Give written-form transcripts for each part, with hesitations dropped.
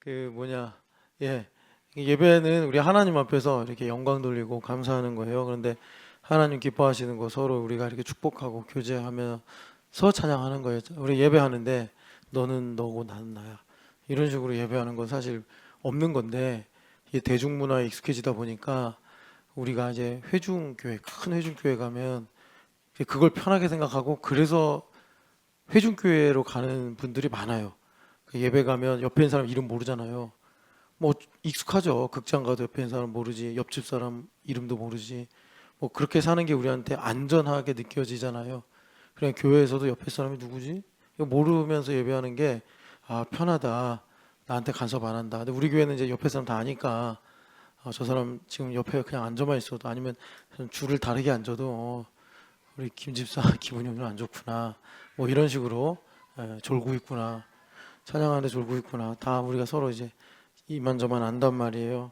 그 뭐냐, 예, 예배는 우리 하나님 앞에서 이렇게 영광 돌리고 감사하는 거예요. 그런데 하나님 기뻐하시는 거 서로 우리가 이렇게 축복하고 교제하면서 찬양하는 거예요. 우리 예배하는데 너는 너고 나는 나야, 이런 식으로 예배하는 건 사실 없는 건데, 이 대중문화에 익숙해지다 보니까 우리가 이제 회중교회, 큰 회중교회 가면 그걸 편하게 생각하고, 그래서 회중교회로 가는 분들이 많아요. 그 예배 가면 옆에 있는 사람 이름 모르잖아요. 뭐 익숙하죠. 극장 가도 옆에 있는 사람 모르지, 옆집 사람 이름도 모르지. 뭐 그렇게 사는 게 우리한테 안전하게 느껴지잖아요. 그냥 교회에서도 옆에 사람이 누구지? 이거 모르면서 예배하는 게 편하다. 나한테 간섭 안 한다. 근데 우리 교회는 이제 옆에 사람 다 아니까 저 사람 지금 옆에 그냥 앉아만 있어도, 아니면 줄을 다르게 앉아도 우리 김 집사 기분이 오늘 안 좋구나. 뭐 이런 식으로 졸고 있구나. 찬양하는데 졸고 있구나. 다 우리가 서로 이제 이만저만 안단 말이에요.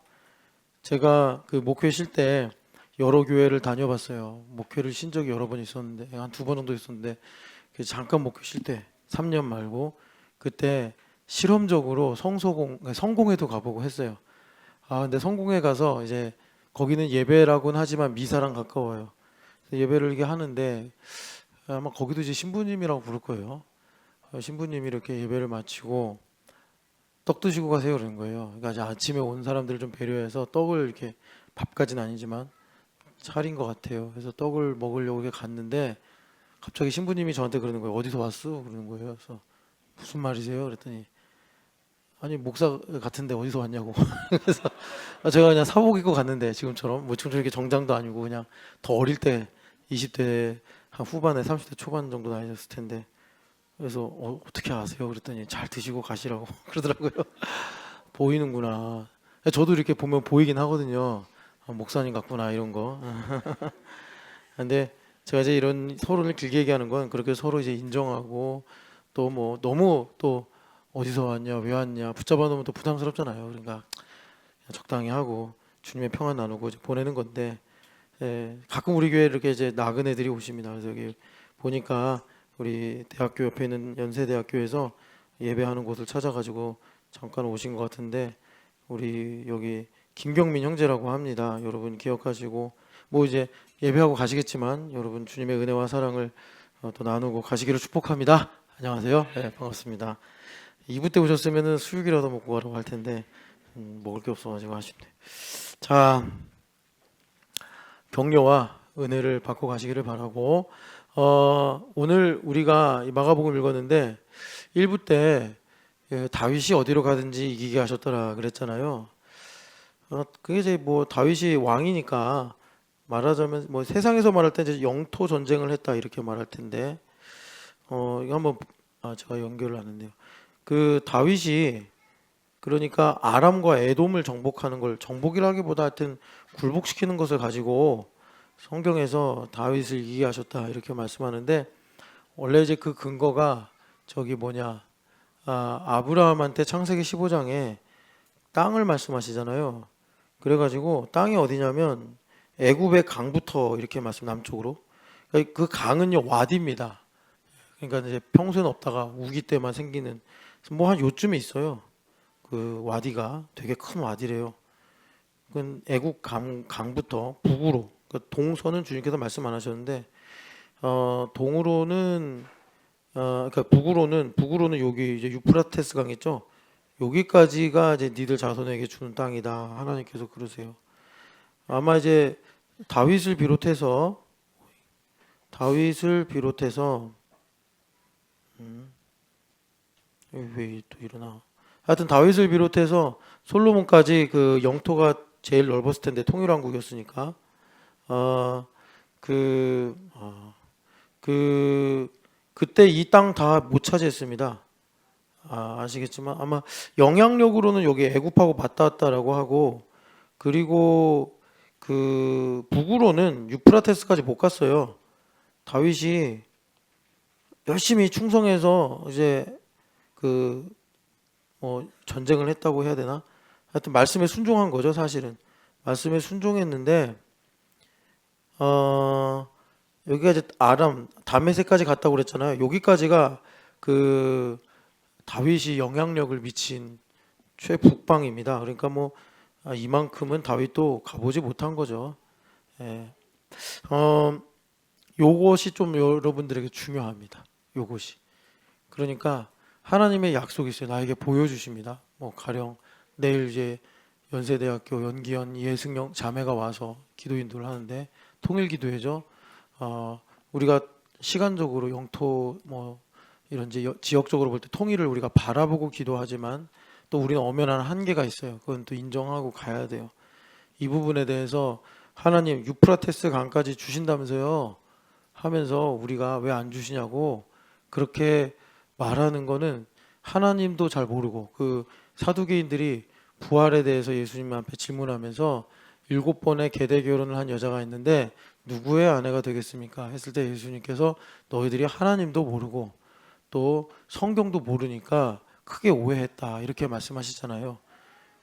제가 그 목회 쉴 때 여러 교회를 다녀봤어요. 목회를 쉰 적이 여러 번 있었는데, 한 두 번 정도 있었는데, 그 잠깐 목회 쉴 때 3년 말고 그때 실험적으로 성공회도 가보고 했어요. 근데 성공회 가서 이제 거기는 예배라고는 하지만 미사랑 가까워요. 예배를 이게 하는데 아마 거기도 이제 신부님이라고 부를 거예요. 신부님이 이렇게 예배를 마치고 떡 드시고 가세요 그러는 거예요. 그러니까 이제 아침에 온 사람들을 좀 배려해서 떡을 이렇게, 밥까지는 아니지만 차린 것 같아요. 그래서 떡을 먹으려고 이렇게 갔는데 갑자기 신부님이 저한테 그러는 거예요. 어디서 왔어? 그러는 거예요. 그래서 무슨 말이세요? 그랬더니 아니 목사 같은데 어디서 왔냐고. 그래서 제가 그냥 사복 입고 갔는데, 지금처럼 뭐 지금처럼 이렇게 정장도 아니고 그냥 더 어릴 때 20대 한 후반에 30대 초반 정도 나이였을 텐데, 그래서 어떻게 아세요? 그랬더니 잘 드시고 가시라고 그러더라고요. 보이는구나. 저도 이렇게 보면 보이긴 하거든요. 목사님 같구나 이런 거. 근데 제가 이제 이런 서로를 길게 얘기하는 건 그렇게 서로 이제 인정하고, 또 뭐 너무 또 어디서 왔냐 왜 왔냐 붙잡아 놓으면 또 부담스럽잖아요. 그러니까 그냥 적당히 하고 주님의 평안 나누고 이제 보내는 건데, 가끔 우리 교회 이렇게 이제 나그네들이 오십니다. 그래서 여기 보니까 우리 대학교 옆에 있는 연세대학교에서 예배하는 곳을 찾아가지고 잠깐 오신 것 같은데, 우리 여기 김경민 형제라고 합니다. 여러분 기억하시고, 뭐 이제 예배하고 가시겠지만 여러분 주님의 은혜와 사랑을 또 나누고 가시기를 축복합니다. 안녕하세요. 네, 반갑습니다. 2부 때 오셨으면은 수육이라도 먹고 가라고 할 텐데 먹을 게 없어가지고 아쉽네. 자, 격려와 은혜를 받고 가시기를 바라고, 오늘 우리가 이 마가복음 읽었는데 1부 때 다윗이 어디로 가든지 이기게 하셨더라 그랬잖아요. 그게 이제 뭐 다윗이 왕이니까 말하자면 뭐 세상에서 말할 때 이제 영토 전쟁을 했다 이렇게 말할 텐데, 이거 한번 제가 연결을 안 했네요. 그 다윗이 그러니까 아람과 에돔을 정복하는 걸, 정복이라기보다 하여튼 굴복시키는 것을 가지고 성경에서 다윗을 이기게 하셨다 이렇게 말씀하는데, 원래 이제 그 근거가 저기 뭐냐, 아브라함한테 창세기 15장에 땅을 말씀하시잖아요. 그래가지고 땅이 어디냐면 애굽의 강부터 이렇게 말씀, 남쪽으로. 그 강은요 와디입니다. 그러니까 이제 평소에는 없다가 우기 때만 생기는, 뭐 한 요쯤에 있어요. 그 와디가 되게 큰 와디래요. 그 애국 강부터 북으로, 그 동서는 주님께서 말씀 안 하셨는데, 동으로는 그러니까 북으로는 여기 이제 유프라테스 강 있죠. 여기까지가 이제 니들 자손에게 주는 땅이다. 하나님께서 그러세요. 아마 이제 다윗을 비롯해서 왜 또 일어나? 하여튼 다윗을 비롯해서 솔로몬까지 그 영토가 제일 넓었을 텐데, 통일왕국이었으니까. 어, 그, 어, 그때 이 땅 다 못 차지했습니다. 아시겠지만 아마 영향력으로는 여기 애굽하고 맞닿았다라고 하고, 그리고 그 북으로는 유프라테스까지 못 갔어요. 다윗이 열심히 충성해서 이제 그 뭐 전쟁을 했다고 해야 되나? 하여튼 말씀에 순종한 거죠, 사실은. 말씀에 순종했는데, 어, 여기가 이제 아람 다메섹까지 갔다고 그랬잖아요. 여기까지가 그 다윗이 영향력을 미친 최북방입니다. 그러니까 뭐 이만큼은 다윗도 가보지 못한 거죠. 예. 어, 요것이 좀 여러분들에게 중요합니다. 요것이. 그러니까 하나님의 약속이 있어요. 나에게 보여주십니다. 뭐 가령 내일 이제 연세대학교 연기현 예승영 자매가 와서 기도인도를 하는데 통일기도회죠. 우리가 시간적으로 영토 뭐 이런 지역적으로 볼 때 통일을 우리가 바라보고 기도하지만 또 우리는 엄연한 한계가 있어요. 그건 또 인정하고 가야 돼요. 이 부분에 대해서 하나님 유프라테스 강까지 주신다면서요 하면서 우리가 왜 안 주시냐고 그렇게 말하는 거는 하나님도 잘 모르고 그 사두개인들이 부활에 대해서 예수님 앞에 질문하면서 7번의 계대 결혼을 한 여자가 있는데 누구의 아내가 되겠습니까? 했을 때 예수님께서 너희들이 하나님도 모르고 또 성경도 모르니까 크게 오해했다 이렇게 말씀하시잖아요.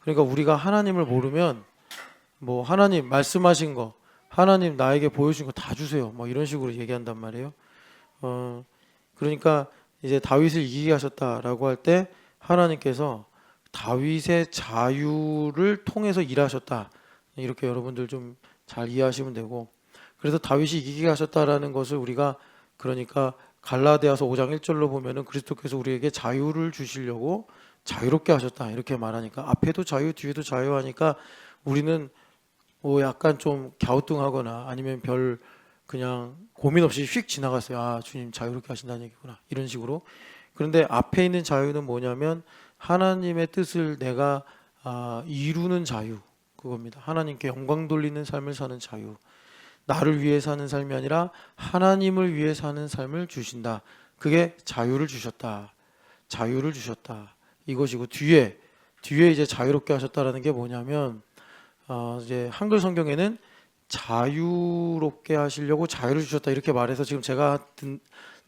그러니까 우리가 하나님을 모르면 뭐 하나님 말씀하신 거 하나님 나에게 보여준 거 다 주세요 뭐 이런 식으로 얘기한단 말이에요. 그러니까 이제 다윗을 이기게 하셨다라고 할 때 하나님께서 다윗의 자유를 통해서 일하셨다 이렇게 여러분들 좀 잘 이해하시면 되고, 그래서 다윗이 이기게 하셨다라는 것을 우리가 그러니까 갈라디아서 5장 1절로 보면은 그리스도께서 우리에게 자유를 주시려고 자유롭게 하셨다 이렇게 말하니까 앞에도 자유 뒤에도 자유하니까 우리는 뭐 약간 좀 갸우뚱하거나 아니면 별 그냥 고민 없이 휙 지나갔어요. 아, 주님 자유롭게 하신다는 얘기구나 이런 식으로. 그런데 앞에 있는 자유는 뭐냐면 하나님의 뜻을 내가 이루는 자유, 그겁니다. 하나님께 영광 돌리는 삶을 사는 자유. 나를 위해 사는 삶이 아니라 하나님을 위해 사는 삶을 주신다. 그게 자유를 주셨다. 자유를 주셨다. 이것이고 뒤에 이제 자유롭게 하셨다라는 게 뭐냐면 이제 한글 성경에는 자유롭게 하시려고 자유를 주셨다 이렇게 말해서 지금 제가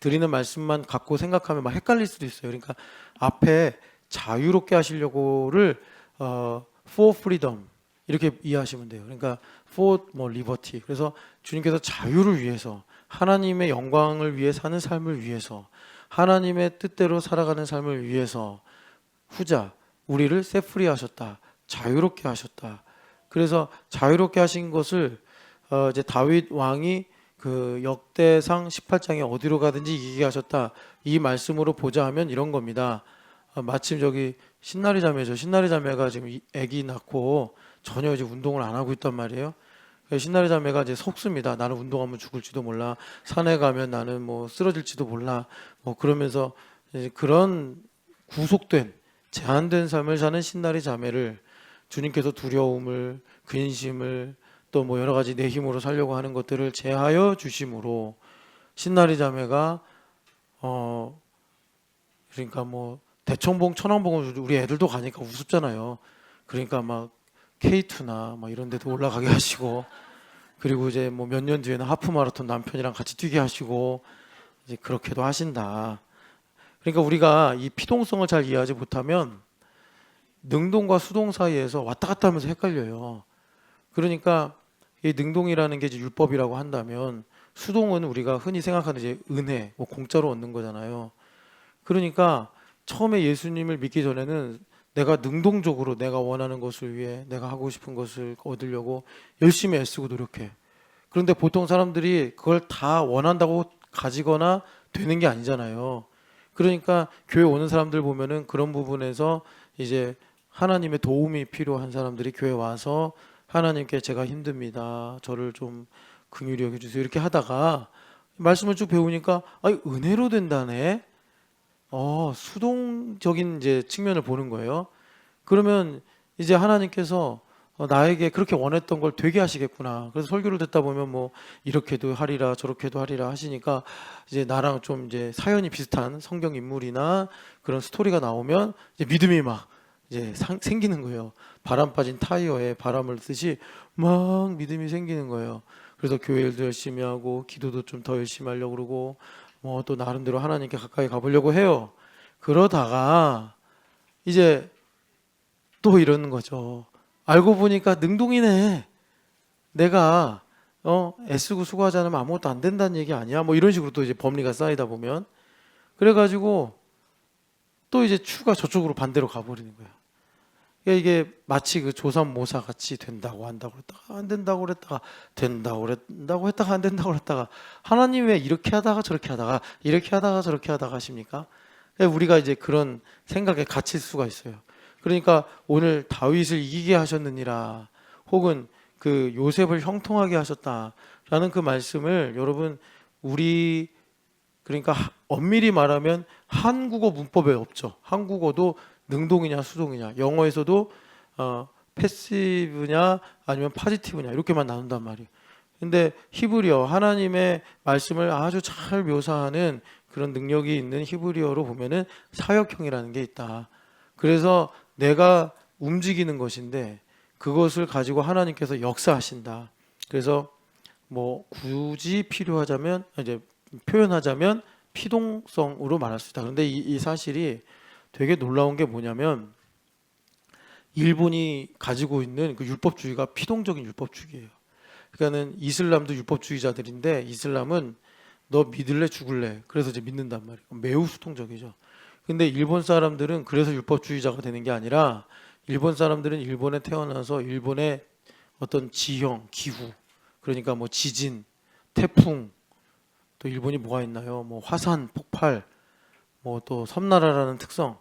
드리는 말씀만 갖고 생각하면 막 헷갈릴 수도 있어요. 그러니까 앞에 자유롭게 하시려고를 for freedom 이렇게 이해하시면 돼요. 그러니까 for 뭐 liberty. 그래서 주님께서 자유를 위해서 하나님의 영광을 위해 사는 삶을 위해서 하나님의 뜻대로 살아가는 삶을 위해서 후자 우리를 set free 하셨다. 자유롭게 하셨다. 그래서 자유롭게 하신 것을 이제 다윗 왕이 그 역대상 18장에 어디로 가든지 이기게 하셨다. 이 말씀으로 보자 하면 이런 겁니다. 마침 저기 신나리 자매죠. 신나리 자매가 지금 아기 낳고 전혀 이제 운동을 안 하고 있단 말이에요. 신나리 자매가 이제 속습니다. 나는 운동하면 죽을지도 몰라. 산에 가면 나는 뭐 쓰러질지도 몰라. 뭐 그러면서 이제 그런 구속된 제한된 삶을 사는 신나리 자매를 주님께서 두려움을, 근심을 또 뭐 여러 가지 내 힘으로 살려고 하는 것들을 제하여 주심으로 신나리 자매가 그러니까 뭐 대청봉, 천왕봉을 우리 애들도 가니까 우습잖아요. 그러니까 막 K2나 막 이런 데도 올라가게 하시고 그리고 이제 뭐 몇 년 뒤에는 하프 마라톤 남편이랑 같이 뛰게 하시고 이제 그렇게도 하신다. 그러니까 우리가 이 피동성을 잘 이해하지 못하면 능동과 수동 사이에서 왔다 갔다 하면서 헷갈려요. 그러니까 이 능동이라는 게 이제 율법이라고 한다면 수동은 우리가 흔히 생각하는 이제 은혜, 뭐 공짜로 얻는 거잖아요. 그러니까 처음에 예수님을 믿기 전에는 내가 능동적으로 내가 원하는 것을 위해 내가 하고 싶은 것을 얻으려고 열심히 애쓰고 노력해. 그런데 보통 사람들이 그걸 다 원한다고 가지거나 되는 게 아니잖아요. 그러니까 교회 오는 사람들 보면은 그런 부분에서 이제 하나님의 도움이 필요한 사람들이 교회 와서 하나님께 제가 힘듭니다. 저를 좀 긍휼히 여겨주세요. 이렇게 하다가 말씀을 쭉 배우니까 은혜로 된다네. 수동적인 이제 측면을 보는 거예요. 그러면 이제 하나님께서 나에게 그렇게 원했던 걸 되게 하시겠구나. 그래서 설교를 듣다 보면 뭐 이렇게도 하리라 저렇게도 하리라 하시니까 이제 나랑 좀 이제 사연이 비슷한 성경 인물이나 그런 스토리가 나오면 이제 믿음이 막 이제 생기는 거예요. 바람 빠진 타이어에 바람을 쓰듯이 막 믿음이 생기는 거예요. 그래서 교회 일도 열심히 하고 기도도 좀 더 열심히 하려고 그러고 뭐 또 나름대로 하나님께 가까이 가보려고 해요. 그러다가 이제 또 이러는 거죠. 알고 보니까 능동이네. 내가 애쓰고 수고하지 않으면 아무것도 안 된다는 얘기 아니야? 뭐 이런 식으로 또 이제 법리가 쌓이다 보면 그래가지고 또 이제 추가 저쪽으로 반대로 가버리는 거예요. 그러니까 이게 마치 그 조삼모사 같이 된다고 한다고 그랬다가 안 된다고 그랬다가 된다고 그랬다고 했다가 안 된다고 그랬다가 하나님 왜 이렇게 하다가 저렇게 하다가 이렇게 하다가 저렇게 하다가 하십니까? 그러니까 우리가 이제 그런 생각에 갇힐 수가 있어요. 그러니까 오늘 다윗을 이기게 하셨느니라 혹은 그 요셉을 형통하게 하셨다라는 그 말씀을 여러분 우리 그러니까 엄밀히 말하면 한국어 문법에 없죠. 한국어도 능동이냐 수동이냐, 영어에서도 패시브냐 아니면 파지티브냐 이렇게만 나눈단 말이에요. 근데 히브리어 하나님의 말씀을 아주 잘 묘사하는 그런 능력이 있는 히브리어로 보면은 사역형이라는 게 있다. 그래서 내가 움직이는 것인데 그것을 가지고 하나님께서 역사하신다. 그래서 뭐 굳이 필요하자면 이제 표현하자면 피동성으로 말할 수 있다. 그런데 이 사실이 되게 놀라운 게 뭐냐면 일본이 가지고 있는 그 율법주의가 피동적인 율법주의예요. 그러니까는 이슬람도 율법주의자들인데 이슬람은 너 믿을래 죽을래 그래서 이제 믿는단 말이에요. 매우 수동적이죠. 근데 일본 사람들은 그래서 율법주의자가 되는 게 아니라 일본 사람들은 일본에 태어나서 일본의 어떤 지형, 기후 그러니까 뭐 지진, 태풍 또 일본이 뭐가 있나요? 뭐 화산, 폭발 뭐 또 섬나라라는 특성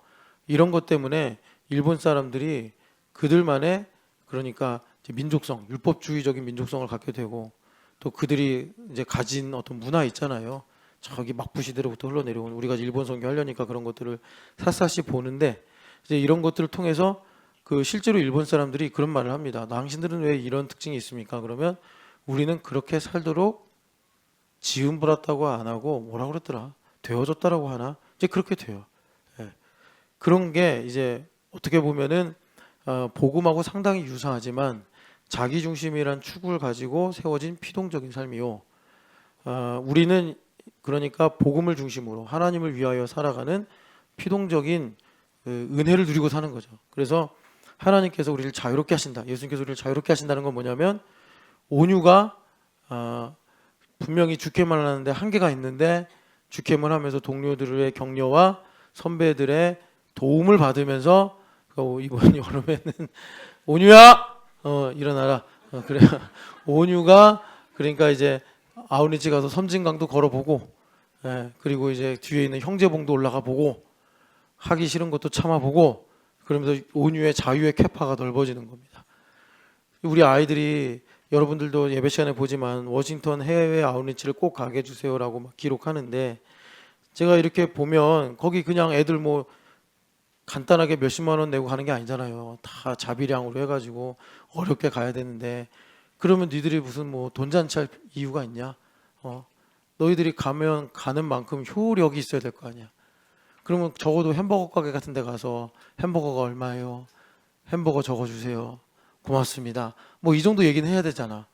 이런 것 때문에 일본 사람들이 그들만의 그러니까 이제 민족성, 율법주의적인 민족성을 갖게 되고 또 그들이 이제 가진 어떤 문화 있잖아요. 저기 막부시대로부터 흘러내려온 우리가 일본 선교 하려니까 그런 것들을 샅샅이 보는데 이제 이런 것들을 통해서 그 실제로 일본 사람들이 그런 말을 합니다. 당신들은 왜 이런 특징이 있습니까? 그러면 우리는 그렇게 살도록 지음받았다고 안 하고 뭐라 그랬더라? 되어졌다라고 하나? 이제 그렇게 돼요. 예. 그런 게 이제 어떻게 보면은 복음하고 상당히 유사하지만 자기 중심이란 추구를 가지고 세워진 피동적인 삶이요. 우리는 그러니까 복음을 중심으로 하나님을 위하여 살아가는 피동적인 그 은혜를 누리고 사는 거죠. 그래서 하나님께서 우리를 자유롭게 하신다. 예수님께서 우리를 자유롭게 하신다는 건 뭐냐면 온유가 분명히 주께만 하는데 한계가 있는데 주께만 하면서 동료들의 격려와 선배들의 도움을 받으면서 이번 여름에는 온유야 일어나라 그래 온유가 그러니까 이제 아우니치 가서 섬진강도 걸어보고 그리고 이제 뒤에 있는 형제봉도 올라가 보고 하기 싫은 것도 참아보고 그러면서 온유의 자유의 캐파가 넓어지는 겁니다. 우리 아이들이 여러분들도 예배 시간에 보지만 워싱턴 해외 아웃리치를 꼭 가게 해주세요라고 막 기록하는데 제가 이렇게 보면 거기 그냥 애들 뭐 간단하게 몇십만 원 내고 가는 게 아니잖아요. 다 자비량으로 해가지고 어렵게 가야 되는데 그러면 니들이 무슨 뭐 돈 잔치할 이유가 있냐? 너희들이 가면 가는 만큼 효력이 있어야 될 거 아니야. 그러면 적어도 햄버거 가게 같은 데 가서 햄버거가 얼마예요? 햄버거 적어주세요. 고맙습니다. 뭐 이 정도 얘기는 해야 되잖아.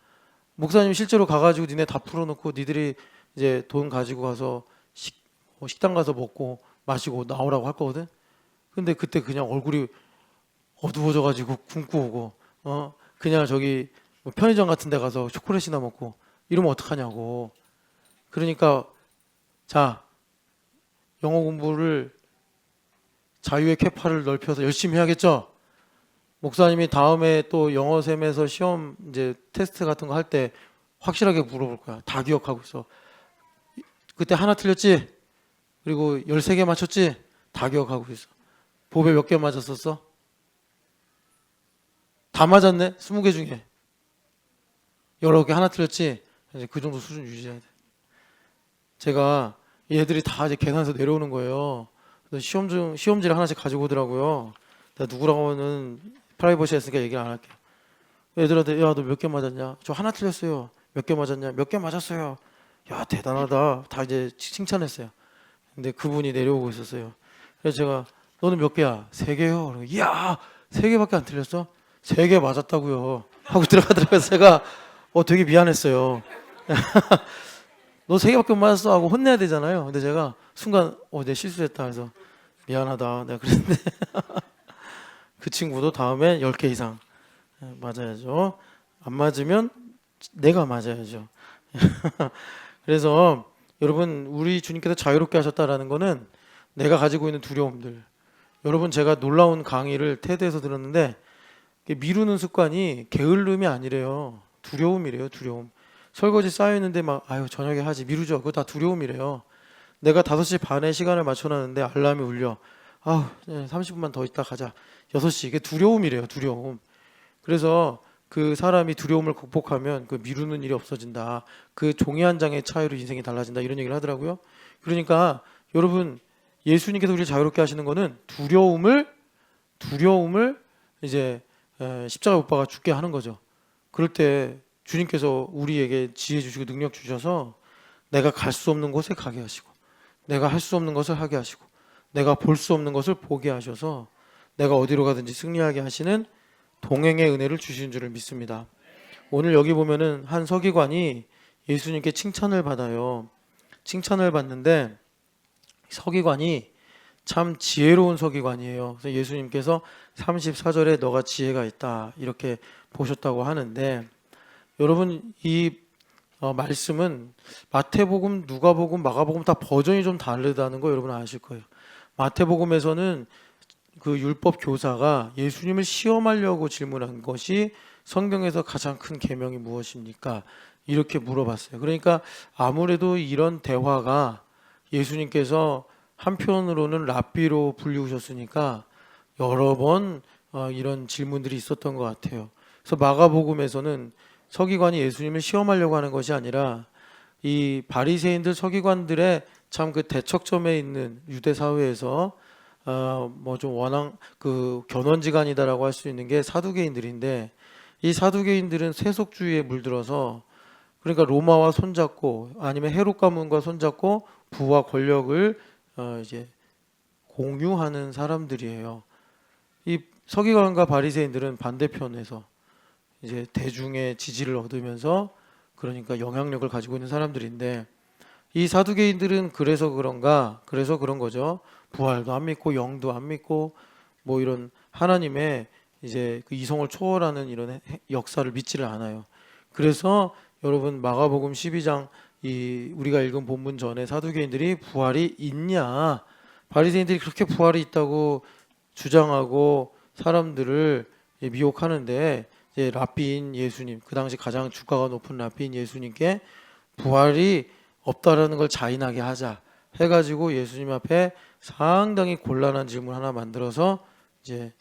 목사님 실제로 가가지고 니네 다 풀어놓고 니들이 이제 돈 가지고 가서 식당 가서 먹고 마시고 나오라고 할 거거든. 근데 그때 그냥 얼굴이 어두워져가지고 굶고 오고 그냥 저기 뭐 편의점 같은 데 가서 초콜릿이나 먹고 이러면 어떡하냐고. 그러니까 자 영어 공부를 자유의 캐파를 넓혀서 열심히 해야겠죠. 목사님이 다음에 또 영어샘에서 시험 이제 테스트 같은 거 할 때 확실하게 물어볼 거야. 다 기억하고 있어. 그때 하나 틀렸지? 그리고 13개 맞췄지? 다 기억하고 있어. 보배 몇 개 맞았었어? 다 맞았네? 20개 중에 여러 개 하나 틀렸지? 이제 그 정도 수준 유지해야 돼. 제가 얘들이 다 이제 계산해서 내려오는 거예요. 그래서 시험지를 하나씩 가지고 오더라고요. 내가 누구라고는 프라이버시 했으니까 얘기를 안 할게요. 애들한테 야 너 몇 개 맞았냐? 저 하나 틀렸어요. 몇 개 맞았냐? 몇 개 맞았어요. 야 대단하다. 다 이제 칭찬했어요. 근데 그분이 내려오고 있었어요. 그래서 제가 너는 몇 개야? 3개요. 이야 3개밖에 안 틀렸어? 3개 맞았다고요. 하고 들어가더라고요. 제가 되게 미안했어요. 너 3개밖에 못 맞았어 하고 혼내야 되잖아요. 근데 제가 순간 내 실수했다 해서 미안하다. 내가 그랬는데 그 친구도 다음에 10개 이상 맞아야죠. 안 맞으면 내가 맞아야죠. 그래서 여러분 우리 주님께서 자유롭게 하셨다라는 거는 내가 가지고 있는 두려움들 여러분 제가 놀라운 강의를 테드에서 들었는데 미루는 습관이 게을름이 아니래요. 두려움이래요. 두려움. 설거지 쌓여있는데 막 아유 저녁에 하지 미루죠. 그거 다 두려움이래요. 내가 5시 반에 시간을 맞춰놨는데 알람이 울려. 아우 30분만 더 있다 가자. 6시. 이게 두려움이래요. 두려움. 그래서 그 사람이 두려움을 극복하면 그 미루는 일이 없어진다. 그 종이 한 장의 차이로 인생이 달라진다. 이런 얘기를 하더라고요. 그러니까 여러분 예수님께서 우리를 자유롭게 하시는 거는 두려움을 이제 십자가 못 박아 죽게 하는 거죠. 그럴 때 주님께서 우리에게 지혜 주시고 능력 주셔서 내가 갈 수 없는 곳에 가게 하시고 내가 할 수 없는 것을 하게 하시고 내가 볼 수 없는 것을 보게 하셔서 내가 어디로 가든지 승리하게 하시는 동행의 은혜를 주시는 줄을 믿습니다. 오늘 여기 보면은 한 서기관이 예수님께 칭찬을 받아요. 칭찬을 받는데 서기관이 참 지혜로운 서기관이에요. 그래서 예수님께서 34절에 너가 지혜가 있다 이렇게 보셨다고 하는데 여러분 이 말씀은 마태복음, 누가복음, 마가복음 다 버전이 좀 다르다는 거 여러분 아실 거예요. 마태복음에서는 그 율법 교사가 예수님을 시험하려고 질문한 것이 성경에서 가장 큰 계명이 무엇입니까? 이렇게 물어봤어요. 그러니까 아무래도 이런 대화가 예수님께서 한편으로는 랍비로 불리우셨으니까 여러 번 이런 질문들이 있었던 것 같아요. 그래서 마가복음에서는 서기관이 예수님을 시험하려고 하는 것이 아니라 이 바리새인들 서기관들의 참 그 대척점에 있는 유대 사회에서 뭐 좀 원앙 그 견원지간이다라고 할 수 있는 게 사두개인들인데 이 사두개인들은 세속주의에 물들어서 그러니까 로마와 손잡고 아니면 헤롯 가문과 손잡고 부와 권력을 이제 공유하는 사람들이에요. 이 서기관과 바리새인들은 반대편에서 이제 대중의 지지를 얻으면서 그러니까 영향력을 가지고 있는 사람들인데 이 사두개인들은 그래서 그런 거죠. 부활도 안 믿고 영도 안 믿고 뭐 이런 하나님의 이제 그 이성을 초월하는 이런 역사를 믿지를 않아요. 그래서 여러분 마가복음 12장 이 우리가 읽은 본문 전에 사두개인들이 부활이 있냐 바리새인들이 그렇게 부활이 있다고 주장하고 사람들을 미혹하는데 이제 랍비인 예수님 그 당시 가장 주가가 높은 랍비인 예수님께 부활이 없다라는 걸 자인하게 하자 해가지고 예수님 앞에 상당히 곤란한 질문 하나 만들어서 이제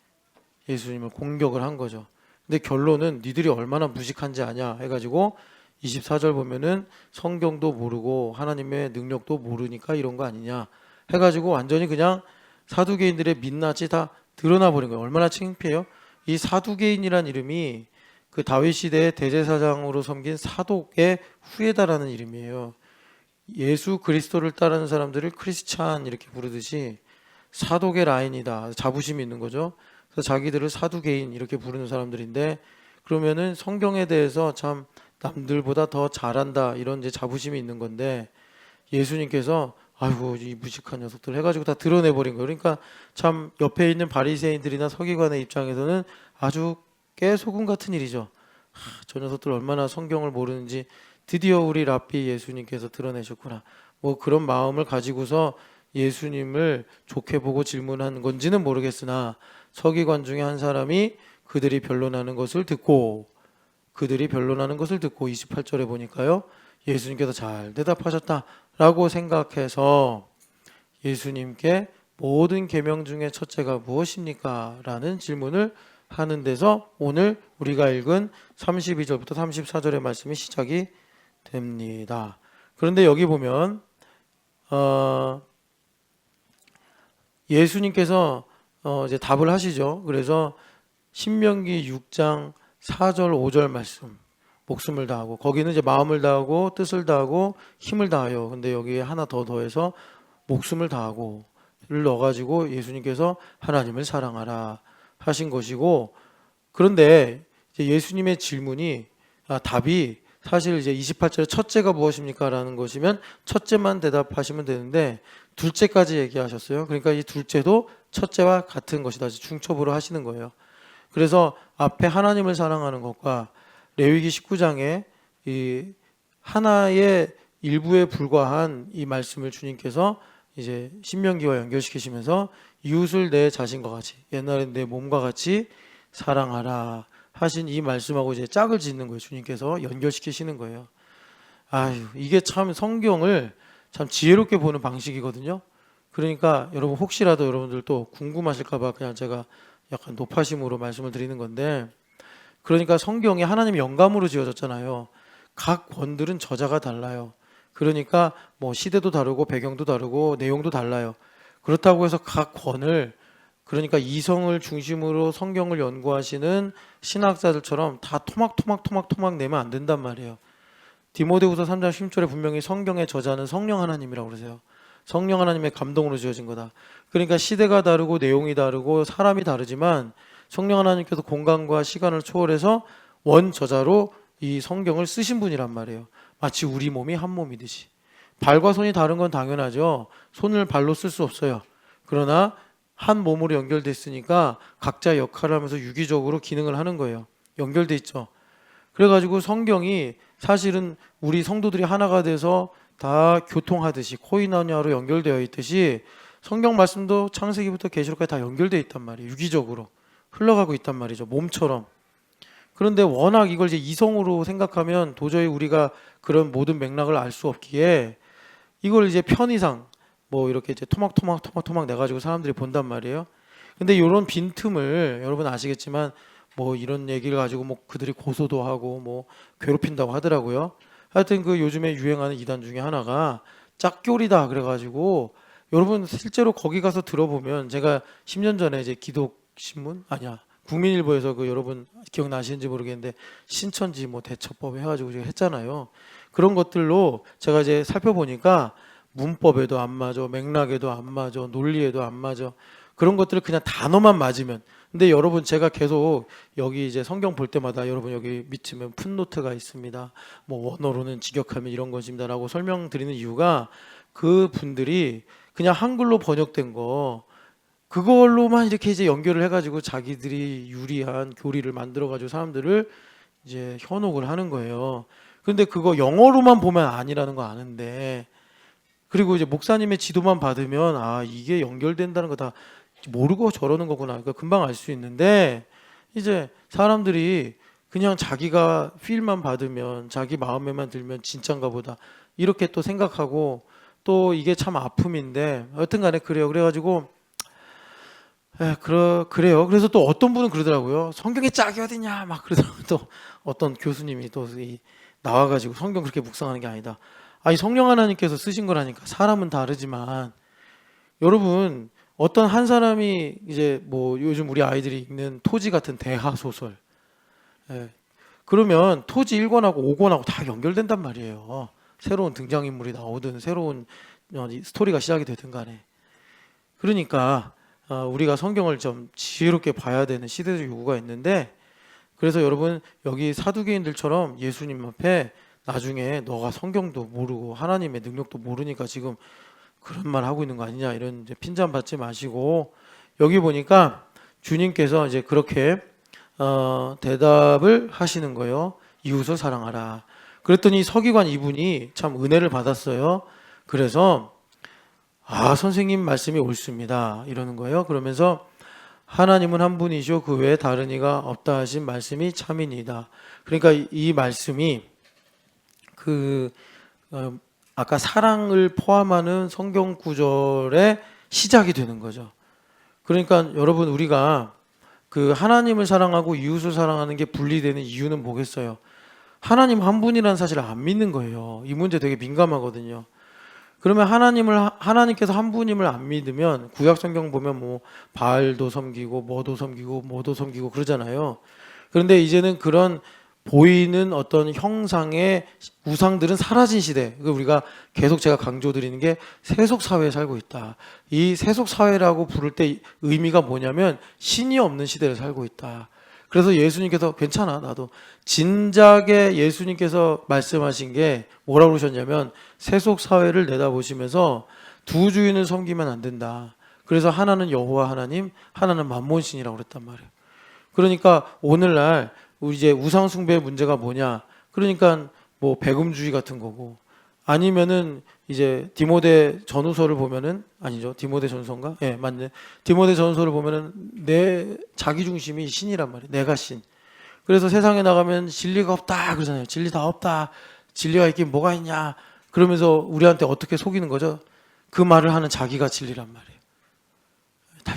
예수님을 공격을 한 거죠. 근데 결론은 니들이 얼마나 무식한지 아냐 해가지고 24절 보면은 성경도 모르고 하나님의 능력도 모르니까 이런 거 아니냐 해가지고 완전히 그냥 사두개인들의 민낯이 다 드러나 버린 거예요. 얼마나 창피해요. 이 사두개인이란 이름이 그 다윗 시대의 대제사장으로 섬긴 사독의 후예다라는 이름이에요. 예수 그리스도를 따르는 사람들을 크리스찬 이렇게 부르듯이 사독의 라인이다. 자부심이 있는 거죠. 그래서 자기들을 사두개인 이렇게 부르는 사람들인데 그러면은 성경에 대해서 참 남들보다 더 잘한다 이런 이제 자부심이 있는 건데 예수님께서 아이고 이 무식한 녀석들 해가지고 다 드러내버린 거예요. 그러니까 참 옆에 있는 바리새인들이나 서기관의 입장에서는 아주 깨소금 같은 일이죠. 저 녀석들 얼마나 성경을 모르는지 드디어 우리 랍비 예수님께서 드러내셨구나. 뭐 그런 마음을 가지고서 예수님을 좋게 보고 질문한 건지는 모르겠으나 서기관 중에 한 사람이 그들이 변론하는 것을 듣고 28절에 보니까요. 예수님께서 잘 대답하셨다라고 생각해서 예수님께 모든 계명 중에 첫째가 무엇입니까? 라는 질문을 하는 데서 오늘 우리가 읽은 32절부터 34절의 말씀이 시작이 됩니다. 그런데 여기 보면 예수님께서 이제 답을 하시죠. 그래서 신명기 6장 4절 5절 말씀 목숨을 다하고 거기는 이제 마음을 다하고 뜻을 다하고 힘을 다하여 근데 여기에 하나 더 더해서 목숨을 다하고를 넣어가지고 예수님께서 하나님을 사랑하라 하신 것이고 그런데 이제 예수님의 질문이 답이 사실 이제 28절에 첫째가 무엇입니까? 라는 것이면 첫째만 대답하시면 되는데 둘째까지 얘기하셨어요. 그러니까 이 둘째도 첫째와 같은 것이다. 중첩으로 하시는 거예요. 그래서 앞에 하나님을 사랑하는 것과 레위기 19장에 이 하나의 일부에 불과한 이 말씀을 주님께서 이제 신명기와 연결시키시면서 이웃을 내 자신과 같이, 옛날에 내 몸과 같이 사랑하라 하신 이 말씀하고 이제 짝을 짓는 거예요. 주님께서 연결시키시는 거예요. 아유, 이게 참 성경을 참 지혜롭게 보는 방식이거든요. 그러니까 여러분 혹시라도 여러분들 또 궁금하실까봐 그냥 제가 약간 높아심으로 말씀을 드리는 건데, 그러니까 성경이 하나님의 영감으로 지어졌잖아요. 각 권들은 저자가 달라요. 그러니까 뭐 시대도 다르고 배경도 다르고 내용도 달라요. 그렇다고 해서 각 권을, 그러니까 이성을 중심으로 성경을 연구하시는 신학자들처럼 다 토막 내면 안 된단 말이에요. 디모데후서 3장 10절에 분명히 성경의 저자는 성령 하나님이라고 그러세요. 성령 하나님의 감동으로 지어진 거다. 그러니까 시대가 다르고 내용이 다르고 사람이 다르지만 성령 하나님께서 공간과 시간을 초월해서 원저자로 이 성경을 쓰신 분이란 말이에요. 마치 우리 몸이 한 몸이듯이. 발과 손이 다른 건 당연하죠. 손을 발로 쓸 수 없어요. 그러나 한 몸으로 연결됐으니까 각자 역할을 하면서 유기적으로 기능을 하는 거예요. 연결돼 있죠. 그래가지고 성경이 사실은 우리 성도들이 하나가 돼서 다 교통하듯이 코이노니아로 연결되어 있듯이 성경 말씀도 창세기부터 계시록까지 다 연결되어 있단 말이에요. 유기적으로 흘러가고 있단 말이죠. 몸처럼. 그런데 워낙 이걸 이제 이성으로 생각하면 도저히 우리가 그런 모든 맥락을 알 수 없기에 이걸 이제 편의상 뭐 이렇게 이제 토막 내가지고 사람들이 본단 말이에요. 근데 이런 빈틈을 여러분 아시겠지만 뭐 이런 얘기를 가지고 뭐 그들이 고소도 하고 뭐 괴롭힌다고 하더라고요. 하여튼 그 요즘에 유행하는 이단 중에 하나가 짝교리다 그래가지고, 여러분 실제로 거기 가서 들어보면, 제가 10년 전에 이제 기독신문 아니야 국민일보에서 그 여러분 기억나시는지 모르겠는데 신천지 뭐 대처법 해가지고 제가 했잖아요. 그런 것들로 제가 이제 살펴보니까 문법에도 안 맞아, 맥락에도 안 맞아, 논리에도 안 맞아. 그런 것들을 그냥 단어만 맞으면. 근데 여러분 제가 계속 여기 이제 성경 볼 때마다 여러분 여기 밑이면 풋노트가 있습니다. 뭐 원어로는 직역하면 이런 것입니다라고 설명드리는 이유가, 그 분들이 그냥 한글로 번역된 거 그걸로만 이렇게 이제 연결을 해가지고 자기들이 유리한 교리를 만들어가지고 사람들을 이제 현혹을 하는 거예요. 근데 그거 영어로만 보면 아니라는 거 아는데, 그리고 이제 목사님의 지도만 받으면 아 이게 연결된다는 거 다 모르고 저러는 거구나. 그러니까 금방 알 수 있는데, 이제 사람들이 그냥 자기가 필만 받으면 자기 마음에만 들면 진짠가 보다 이렇게 또 생각하고, 또 이게 참 아픔인데 여튼간에 그래요. 그래가지고 그래요. 그래서 또 어떤 분은 그러더라고요. 성경에 짝이 어디냐 막 그러더라고요. 또 어떤 교수님이 또 나와가지고 성경 그렇게 묵상하는 게 아니다. 아니 성령 하나님께서 쓰신 거라니까. 사람은 다르지만 여러분 어떤 한 사람이 이제 뭐 요즘 우리 아이들이 읽는 토지 같은 대하 소설, 예. 그러면 토지 1권하고 5권하고 다 연결된단 말이에요. 새로운 등장인물이 나오든 새로운 스토리가 시작이 되든 간에. 그러니까 우리가 성경을 좀 지혜롭게 봐야 되는 시대적 요구가 있는데, 그래서 여러분 여기 사두개인들처럼 예수님 앞에 나중에 너가 성경도 모르고 하나님의 능력도 모르니까 지금 그런 말 하고 있는 거 아니냐 이런 이제 핀잔 받지 마시고, 여기 보니까 주님께서 이제 그렇게 대답을 하시는 거예요. 이웃을 사랑하라. 그랬더니 서기관 이분이 참 은혜를 받았어요. 그래서 아 선생님 말씀이 옳습니다 이러는 거예요. 그러면서 하나님은 한 분이시오 그 외에 다른 이가 없다 하신 말씀이 참이니이다. 그러니까 이 말씀이 아까 사랑을 포함하는 성경 구절의 시작이 되는 거죠. 그러니까 여러분 우리가 그 하나님을 사랑하고 이웃을 사랑하는 게 분리되는 이유는 뭐겠어요? 하나님 한 분이라는 사실을 안 믿는 거예요. 이 문제 되게 민감하거든요. 그러면 하나님께서 한 분임을 안 믿으면 구약 성경 보면 뭐 바알도 섬기고 뭐도 섬기고 그러잖아요. 그런데 이제는 그런 보이는 어떤 형상의 우상들은 사라진 시대. 우리가 계속 제가 강조드리는 게 세속 사회에 살고 있다. 이 세속 사회라고 부를 때 의미가 뭐냐면 신이 없는 시대를 살고 있다. 그래서 예수님께서 괜찮아 나도 진작에 예수님께서 말씀하신 게 뭐라고 그러셨냐면 세속 사회를 내다보시면서 두 주인을 섬기면 안 된다. 그래서 하나는 여호와 하나님, 하나는 만몬신이라고 그랬단 말이에요. 그러니까 오늘날 우리 이제 우상 숭배의 문제가 뭐냐? 그러니까 뭐 배금주의 같은 거고, 아니면은 이제 디모데 전후서를 보면은 아니죠. 디모데 전서인가? 예, 맞네. 디모데 전서를 보면은 내 자기 중심이 신이란 말이에요. 내가 신. 그래서 세상에 나가면 진리가 없다 그러잖아요. 진리 다 없다. 진리가 있긴 뭐가 있냐. 그러면서 우리한테 어떻게 속이는 거죠? 그 말을 하는 자기가 진리란 말이에요.